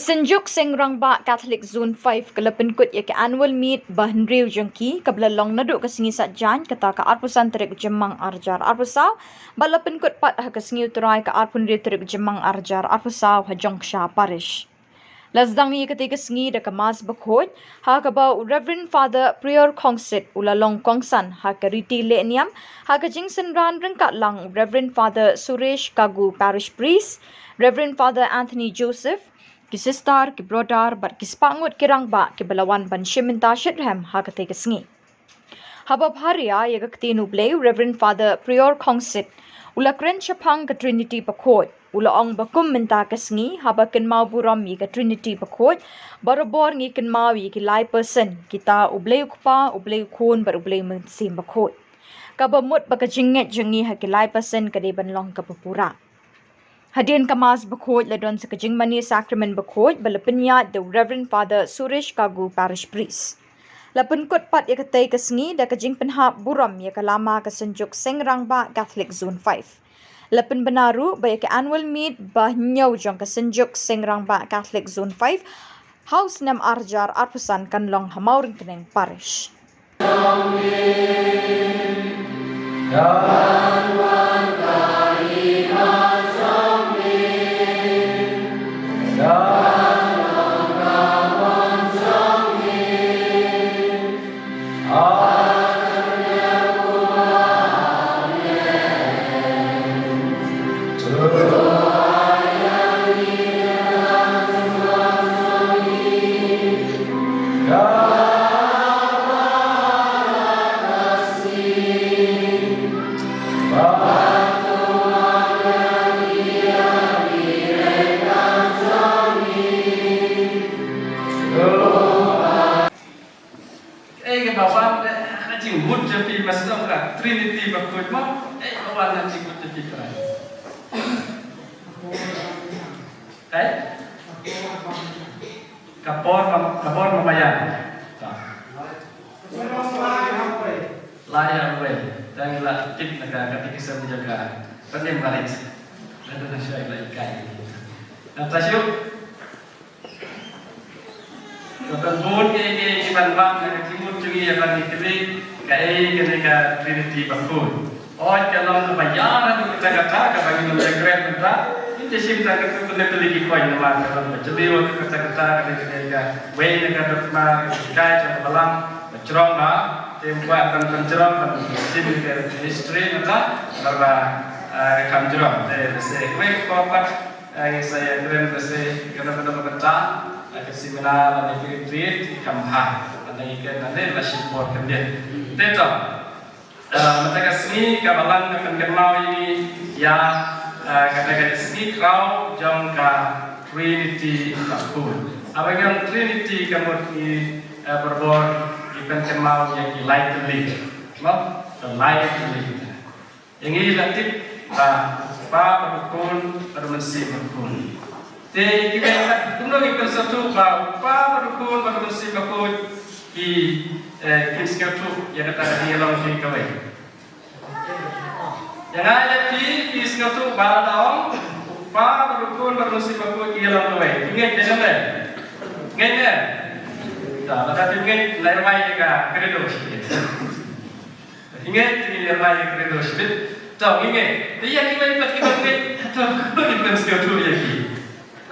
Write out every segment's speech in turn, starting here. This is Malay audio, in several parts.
Kasenjuk Sengrangba Catholic Zone 5 kalapenkut ya ke annual meet bahenriu jengki kablalong naduk kesingi satjan kata ka arpusan terik jemang arjar arpusau balapenkut pat ha kesingi uterai ka arpunri terik jemang arjar arpusau ha jongsha parish. Lasdang ni ketika sengi da kemas bakhoj ha kabau Reverend Father Prior Kongsit ulalong kongsan ha keriti le'niam ha kejingsen ran rengkat lang Reverend Father Suresh Kagu Parish Priest, Reverend Father Anthony Joseph ki sister ki brother bar ki spangut ki rangba ki belawan ban shiminta shitram ha kate ke sengi habab haria ya gakti nubleu Reverend Father Prior Kongsit ula kren chapang ka Trinity pakhoj ula ong bakum minta ke sengi haba ken mau buram yi ka Trinity pakhoj barobor ngi ken mau yi ki lai person kita ubleu kupa ubleu khon bar ubleu sim pakhoj kabamut bakajinget jengi ha ki lai person ka de ban long ka papura. Hadirin kemas bakhoj ladon sekejing mani sakramen bakhoj balapenya the Reverend Father Suresh Kagu Parish Priest. Lapun kot pat ya katai kesengi da kejing penhap buram ya kalama kesenjuk Sengrangba Catholic Zone 5. Lapun benaru baya ke annual meet bahnyau jong kesenjuk Sengrangba Catholic Zone 5 House Nam Arjar Arpusan Kanlong Hamauring Keneng Parish. Trinity bakut mo, bawa na cikut cepat rai. Kapor memayan. Layak we, dan la tip negara ketika saya menjaga penting balik. Ada nasihat lagi kai. Natasio. Kalau bun ke ban bang ke timur curi akan dikeli kai ketika Trinity bakut. Oh kalau kebayaran itu kata-kata bagi menjaga kita, itu sih kita kena beli koin nama kalau jadi waktu kata-kata ketika we negara rumah kai jangan balang cerong lah, tempat akan pencerong dan sini dari history maka bahwa rekam cerong. Saya we kopat saya keren saya kena berkata seminar dan retreat kamha ada ikan ada masih buat kemudian. Tetap mereka sini kabalan akan kenal ini ya kata-kata sini kau jom ka Trinity bakul. Apa yang Trinity kamu di berbor ikan kenal yang light lead, no the light lead. Yang ini latip pa berkun bermesi berkun. Jadi kita tunggu ikan satu pa berkun bermesi berkun di kiskatu yang kata dia lawan di kawai. Yang ada di kiskatu baladong pa berkun bermesi berkun dia lawan kawai. Ingat jangan deh. Ingat. Dah, maka ingat lermai juga kredos. Ingat ini lermai kredos. Tahu ingat. Dia kita ingat. Tahu kita sekatu lagi.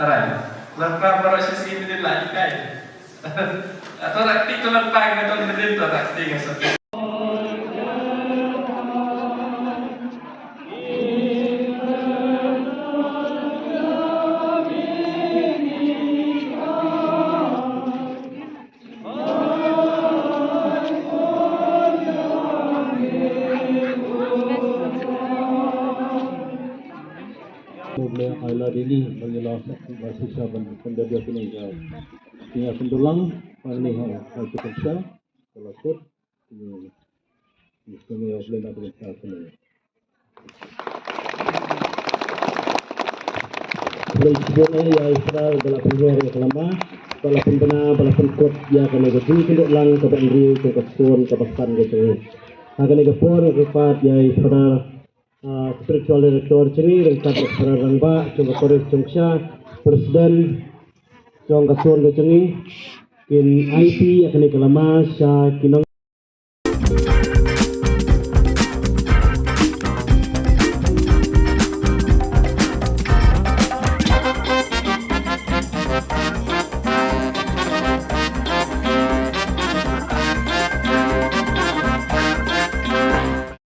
Tarai. Lepas proses ini lagi kai. Atau rakti tu lepas kita berdiri tu rakti yang satu. Ayla ini menjelaskan masih sahabat pendapat ini ya. Tinggal pendulang paling hal terkesa kalau kot ini semua boleh nak berita semua. Sebenarnya ya Israel dalam penjualan kelama, dalam pembina, dalam penkot ya kena berdiri kenduk lang ke bandri ke kesuan ke pasan gitu. Akan negapur kepat ya Israel spiritual director ceri rengkat Rangba coba korek Chongsha Presiden Jong kasuan ke cengi kin IP akan kelama sya kinong